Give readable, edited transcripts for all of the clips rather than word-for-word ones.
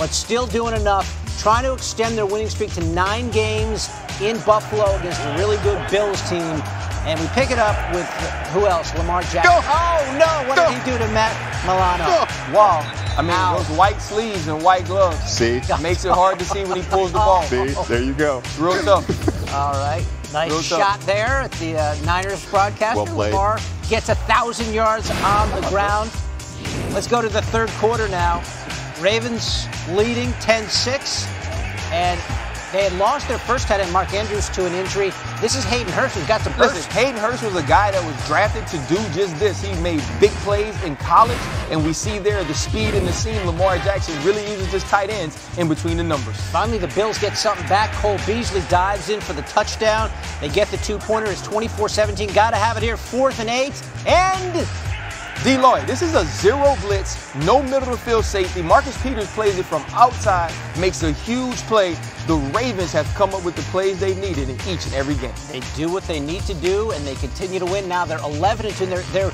but still doing enough, trying to extend their winning streak to 9 games in Buffalo against a really good Bills team. And we pick it up with, who else? Lamar Jackson. Go. Oh, no. What did he do to Matt Milano? Wow. I mean, those white sleeves and white gloves. See? Makes it hard to see when he pulls the ball. See? There you go. Real tough. All right. Nice Real shot tough. there at the Niners broadcaster. Well played. Lamar gets 1,000 yards on the ground. Let's go to the third quarter now. Ravens leading 10-6. And they had lost their first tight end, Mark Andrews, to an injury. This is Hayden Hurst, who's got some burst. Listen, Hayden Hurst was a guy that was drafted to do just this. He made big plays in college, and we see there the speed and the seam. Lamar Jackson really uses his tight ends in between the numbers. Finally, the Bills get something back. Cole Beasley dives in for the touchdown. They get the 2-pointer. It's 24-17. Got to have it here. 4th and 8. And D-Lloyd, this is a zero blitz, no middle of the field safety. Marcus Peters plays it from outside, makes a huge play. The Ravens have come up with the plays they needed in each and every game. they do what they need to do, and they continue to win. Now they're 11-2. They're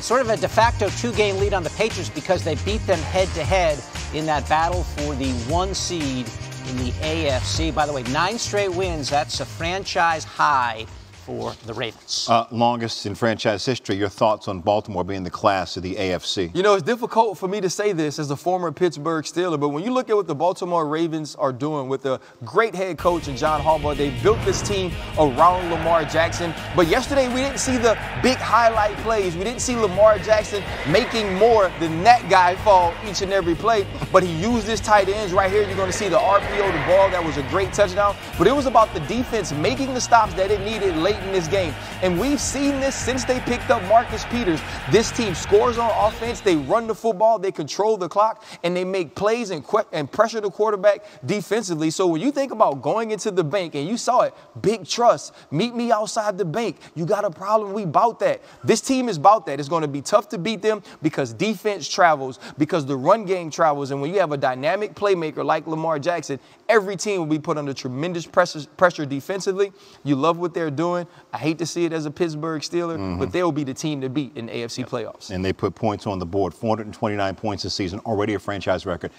sort of a de facto 2-game lead on the Patriots because they beat them head-to-head in that battle for the 1 seed in the AFC. By the way, 9 straight wins. That's a franchise high for the Ravens. Longest in franchise history. Your thoughts on Baltimore being the class of the AFC? You know, it's difficult for me to say this as a former Pittsburgh Steeler, but when you look at what the Baltimore Ravens are doing with a great head coach and John Harbaugh, they built this team around Lamar Jackson. But yesterday, we didn't see the big highlight plays. We didn't see Lamar Jackson making more than that guy fall each and every play. But he used his tight ends right here. You're going to see the RPO, the ball. That was a great touchdown. But it was about the defense making the stops that it needed late in this game. And we've seen this since they picked up Marcus Peters. This team scores on offense, they run the football, they control the clock, and they make plays and pressure the quarterback defensively. So when you think about going into the bank, and you saw it, big trust, meet me outside the bank. You got a problem, we bout that. This team is about that. It's going to be tough to beat them because defense travels, because the run game travels, and when you have a dynamic playmaker like Lamar Jackson, every team will be put under tremendous pressure defensively. You love what they're doing. I hate to see it as a Pittsburgh Steeler, but they'll be the team to beat in the AFC playoffs. And they put points on the board, 429 points this season, already a franchise record.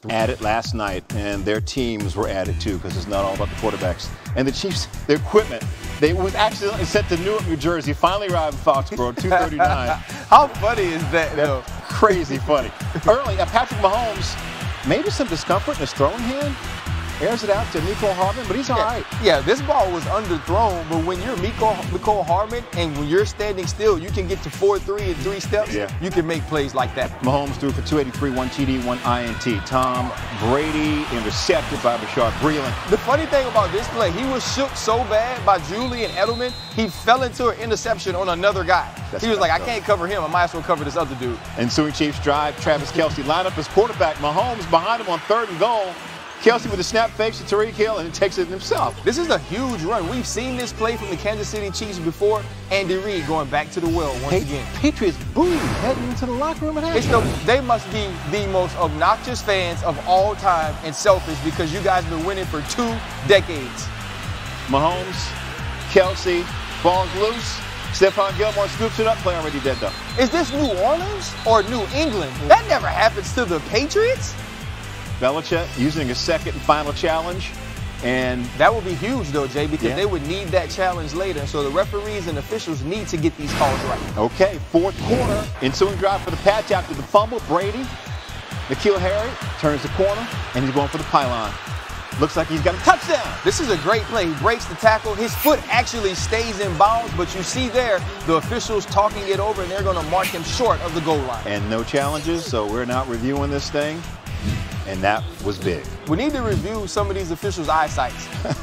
Added last night, and their teams were added too, because it's not all about the quarterbacks. And the Chiefs, their equipment, they was actually sent to Newark, New Jersey, finally arrived in Foxborough, 2:39. How funny is that, though? Crazy funny. Early, Patrick Mahomes, maybe some discomfort in his throwing hand. Airs it out to Mecole Hardman, but he's all right. Yeah, this ball was underthrown, but when you're Mecole Hardman and when you're standing still, you can get to 4-3 in 3 steps. Yeah. You can make plays like that. Mahomes threw for 283, 1 TD, 1 INT. Tom Brady intercepted by Bashard Breeland. The funny thing about this play, he was shook so bad by Julian Edelman, he fell into an interception on another guy. He was like, I can't cover him. I might as well cover this other dude. Ensuing Chiefs drive, Travis Kelce lined up as quarterback. Mahomes behind him on 3rd and goal. Kelce with a snap fakes to Tariq Hill and takes it himself. This is a huge run. We've seen this play from the Kansas City Chiefs before. Andy Reid going back to the well once again. Patriots booing heading into the locker room at halftime. They must be the most obnoxious fans of all time and selfish because you guys have been winning for 2 decades. Mahomes, Kelce, ball's loose. Stephon Gilmore scoops it up. Play already dead though. Is this New Orleans or New England? That never happens to the Patriots. Belichick using a second and final challenge. And that would be huge, though, Jay, because they would need that challenge later. So the referees and officials need to get these calls right. Okay, 4th quarter. Ensuing drive for the patch after the fumble. Brady, N'Keal Harry turns the corner, and he's going for the pylon. Looks like he's got a touchdown. This is a great play. He breaks the tackle. His foot actually stays in bounds, but you see there the officials talking it over, and they're going to mark him short of the goal line. And no challenges, so we're not reviewing this thing. And that was big. We need to review some of these officials' eyesight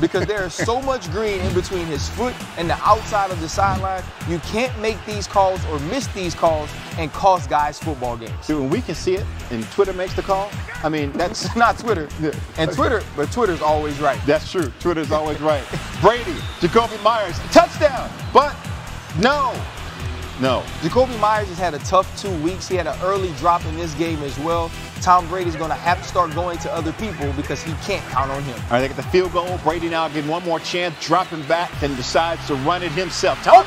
because there is so much green in between his foot and the outside of the sideline. You can't make these calls or miss these calls and cost guys football games. Dude, when we can see it and Twitter makes the call, I mean, that's not Twitter. And but Twitter's always right. That's true. Twitter's always right. Brady, Jacoby Myers, touchdown. But no. Jacoby Myers has had a tough 2 weeks. He had an early drop in this game as well. Tom Brady's going to have to start going to other people because he can't count on him. All right, they get the field goal. Brady now getting one more chance, dropping back, and decides to run it himself. Oh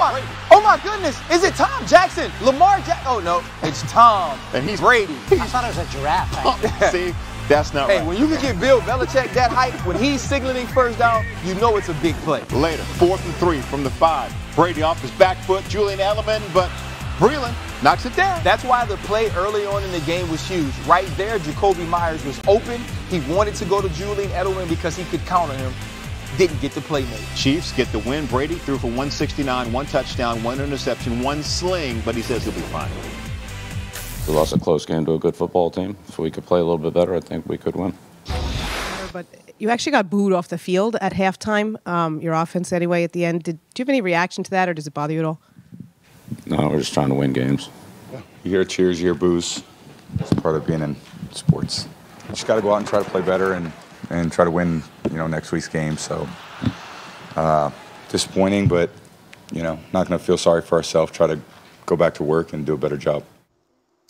my goodness. Is it Tom Jackson? Lamar Jackson? Oh, no. It's Tom. And he's Brady. I thought it was a giraffe. See, That's not right. Hey, when you can get Bill Belichick that hype, when he's signaling first down, you know it's a big play. Later, 4th and 3 from the 5. Brady off his back foot, Julian Edelman, but Breeland knocks it down. That's why the play early on in the game was huge. Right there, Jacoby Myers was open. He wanted to go to Julian Edelman because he could counter him. Didn't get the play made. Chiefs get the win. Brady threw for 169, 1 touchdown, 1 interception, 1 sling, but he says he'll be fine. We lost a close game to a good football team. If we could play a little bit better, I think we could win. But you actually got booed off the field at halftime, your offense anyway, at the end. Do you have any reaction to that, or does it bother you at all? No, we're just trying to win games. You hear cheers, you hear boos. It's part of being in sports. You just got to go out and try to play better and try to win, next week's game. So disappointing, but, not going to feel sorry for ourselves. Try to go back to work and do a better job.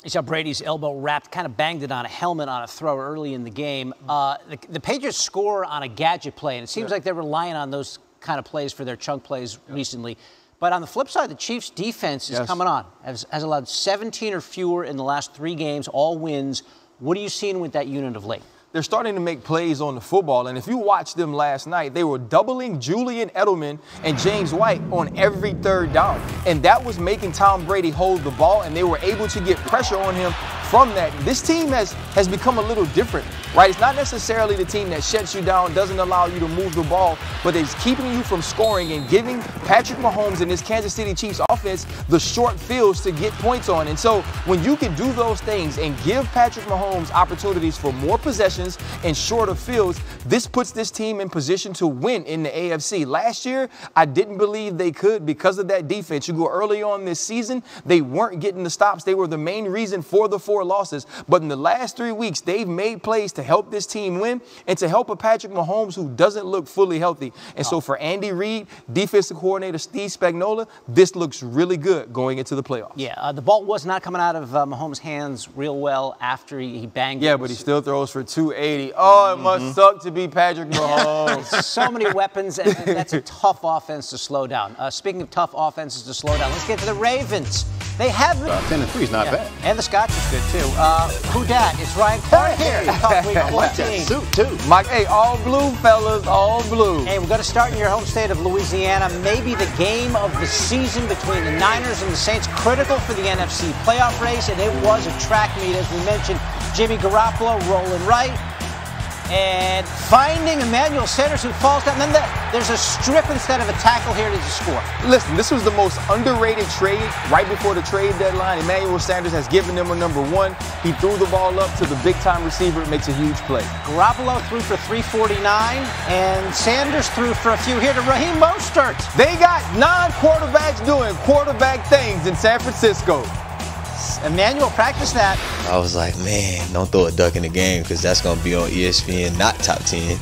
You saw Brady's elbow wrapped, kind of banged it on a helmet on a throw early in the game. The Patriots score on a gadget play, and it seems like they're relying on those kind of plays for their chunk plays recently. But on the flip side, the Chiefs' defense is coming on. Has allowed 17 or fewer in the last 3 games, all wins. What are you seeing with that unit of late? They're starting to make plays on the football, and if you watched them last night, they were doubling Julian Edelman and James White on every 3rd down, and that was making Tom Brady hold the ball, and they were able to get pressure on him from that. This team has become a little different, right? It's not necessarily the team that shuts you down, doesn't allow you to move the ball, but it's keeping you from scoring and giving Patrick Mahomes and this Kansas City Chiefs offense the short fields to get points on. And so when you can do those things and give Patrick Mahomes opportunities for more possessions and shorter fields, this puts this team in position to win in the AFC. Last year, I didn't believe they could because of that defense. You go early on this season, they weren't getting the stops. They were the main reason for the 4 losses. But in the last 3 weeks, they've made plays to help this team win and to help a Patrick Mahomes who doesn't look fully healthy. And so for Andy Reid, defensive coordinator Steve Spagnuolo, this looks really good going into the playoffs. Yeah, the ball was not coming out of Mahomes' hands real well after he banged it. Yeah, but he still throws for 280. Oh, it must suck to be Patrick Mahomes. So many weapons, and that's a tough offense to slow down. Speaking of tough offenses to slow down, let's get to the Ravens. They have 10-3 is not bad. And the Scotch is good, too. Who dat? It's Ryan Clark here. Like that suit, too. Mike, hey, all blue, fellas, all blue. Hey, we're going to start in your home state of Louisiana. Maybe the game of the season between the Niners and the Saints, critical for the NFC playoff race, and it was a track meet, as we mentioned. Jimmy Garoppolo rolling right and finding Emmanuel Sanders, who falls down. And then there's a strip instead of a tackle here to score. Listen, this was the most underrated trade right before the trade deadline. Emmanuel Sanders has given them a number 1. He threw the ball up to the big-time receiver. It makes a huge play. Garoppolo threw for 349, and Sanders threw for a few here to Raheem Mostert. They got non-quarterbacks doing quarterback things in San Francisco. Emmanuel practiced that. I was like, man, don't throw a duck in the game because that's going to be on ESPN, not top 10.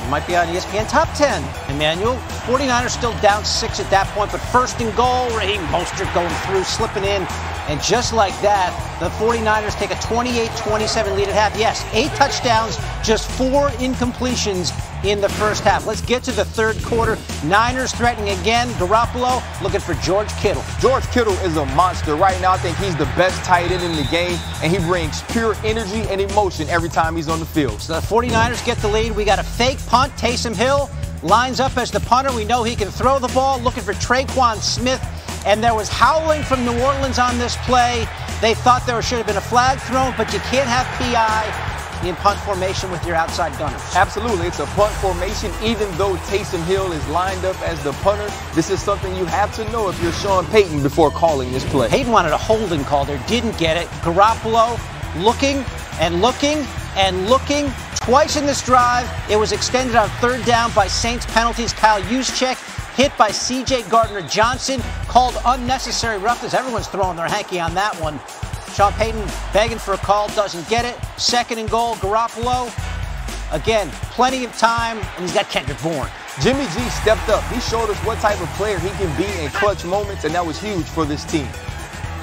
Might be on ESPN top 10. Emmanuel, 49ers still down 6 at that point, but 1st and goal, Raheem Mostert going through, slipping in. And just like that, the 49ers take a 28-27 lead at half. Yes, 8 touchdowns, just 4 incompletions in the first half. Let's get to the 3rd quarter. Niners threatening again. Garoppolo looking for George Kittle. George Kittle is a monster. Right now, I think he's the best tight end in the game, and he brings pure energy and emotion every time he's on the field. So the 49ers get the lead. We got a fake punt. Taysom Hill lines up as the punter. We know he can throw the ball, looking for Traquan Smith. And there was howling from New Orleans on this play. They thought there should have been a flag thrown, but you can't have PI in punt formation with your outside gunners. Absolutely. It's a punt formation. Even though Taysom Hill is lined up as the punter, this is something you have to know if you're Sean Payton before calling this play. Payton wanted a holding call there, didn't get it. Garoppolo looking and looking and looking twice in this drive. It was extended on 3rd down by Saints penalties. Kyle Juszczyk hit by C.J. Gardner-Johnson, called unnecessary roughness. Everyone's throwing their hanky on that one. Sean Payton begging for a call, doesn't get it. 2nd and goal, Garoppolo. Again, plenty of time, and he's got Kendrick Bourne. Jimmy G stepped up. He showed us what type of player he can be in clutch moments, and that was huge for this team.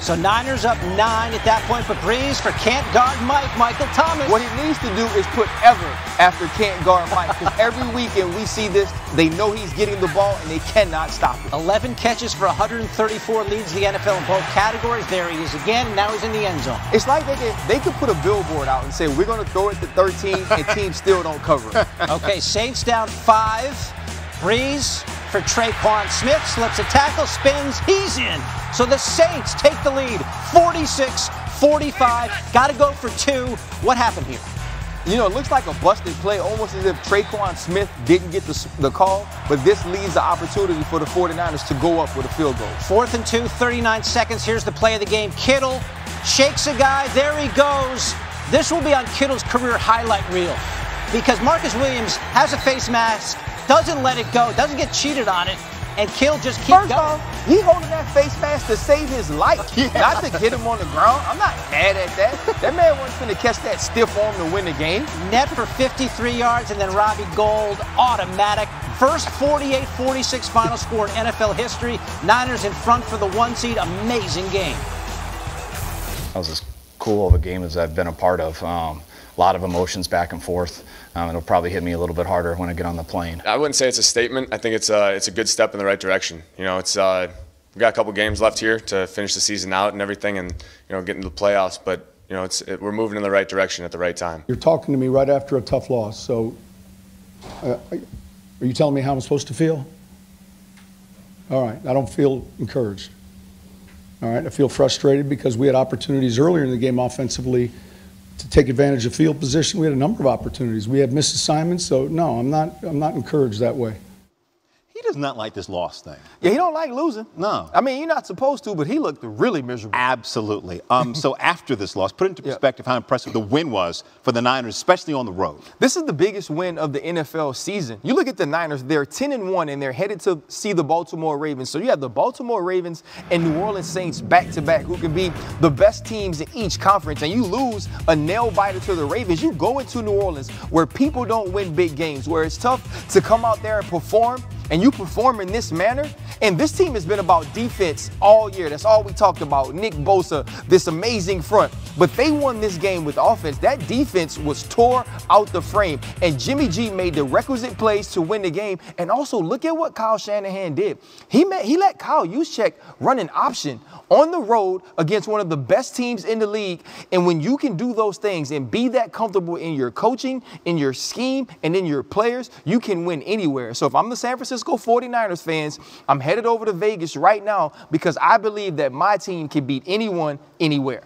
So Niners up 9 at that point, but Breeze for can't guard Michael Thomas. What he needs to do is put ever after can't guard Mike, because every weekend we see this, they know he's getting the ball and they cannot stop it. 11 catches for 134, leads the NFL in both categories. There he is again, and now he's in the end zone. It's like they could put a billboard out and say, we're going to throw it to 13, and teams still don't cover it. Okay, Saints down 5. Breeze for Traquan Smith, slips a tackle, spins, he's in. So the Saints take the lead, 46-45. Got to go for 2. What happened here? You know, it looks like a busted play, almost as if Traquan Smith didn't get the call, but this leaves the opportunity for the 49ers to go up with a field goal. 4th and 2, 39 seconds. Here's the play of the game. Kittle shakes a guy. There he goes. This will be on Kittle's career highlight reel because Marcus Williams has a face mask, doesn't let it go, doesn't get cheated on it, and Kittle just keeps going. First off, he holding that face mask to save his life, not to get him on the ground. I'm not mad at that. That man wasn't going to catch that stiff arm to win the game. Net for 53 yards, and then Robbie Gould, automatic. First 48-46 final score in NFL history. Niners in front for the 1 seed. Amazing game. That was as cool of a game as I've been a part of. A lot of emotions back and forth. It'll probably hit me a little bit harder when I get on the plane. I wouldn't say it's a statement. I think it's a good step in the right direction. You know, it's we've got a couple games left here to finish the season out and everything, and get into the playoffs. But we're moving in the right direction at the right time. You're talking to me right after a tough loss, so are you telling me how I'm supposed to feel? All right, I don't feel encouraged. All right, I feel frustrated because we had opportunities earlier in the game offensively to take advantage of field position. We had a number of opportunities. We had missed assignments, so no, I'm not encouraged that way. He does not like this loss thing. Yeah, he don't like losing. No. I mean, you're not supposed to, but he looked really miserable. Absolutely. So after this loss, put into perspective how impressive the win was for the Niners, especially on the road. This is the biggest win of the NFL season. You look at the Niners, they're 10-1, and they're headed to see the Baltimore Ravens. So you have the Baltimore Ravens and New Orleans Saints back-to-back, who can be the best teams in each conference. And you lose a nail-biter to the Ravens. You go into New Orleans where people don't win big games, where it's tough to come out there and perform, and you perform in this manner. And this team has been about defense all year. That's all we talked about. Nick Bosa, this amazing front. But they won this game with offense. That defense was tore out the frame. And Jimmy G made the requisite plays to win the game. And also, look at what Kyle Shanahan did. He let Kyle Juszczyk run an option on the road against one of the best teams in the league. And when you can do those things and be that comfortable in your coaching, in your scheme, and in your players, you can win anywhere. So if I'm the San Francisco 49ers fans, I'm headed over to Vegas right now because I believe that my team can beat anyone, anywhere.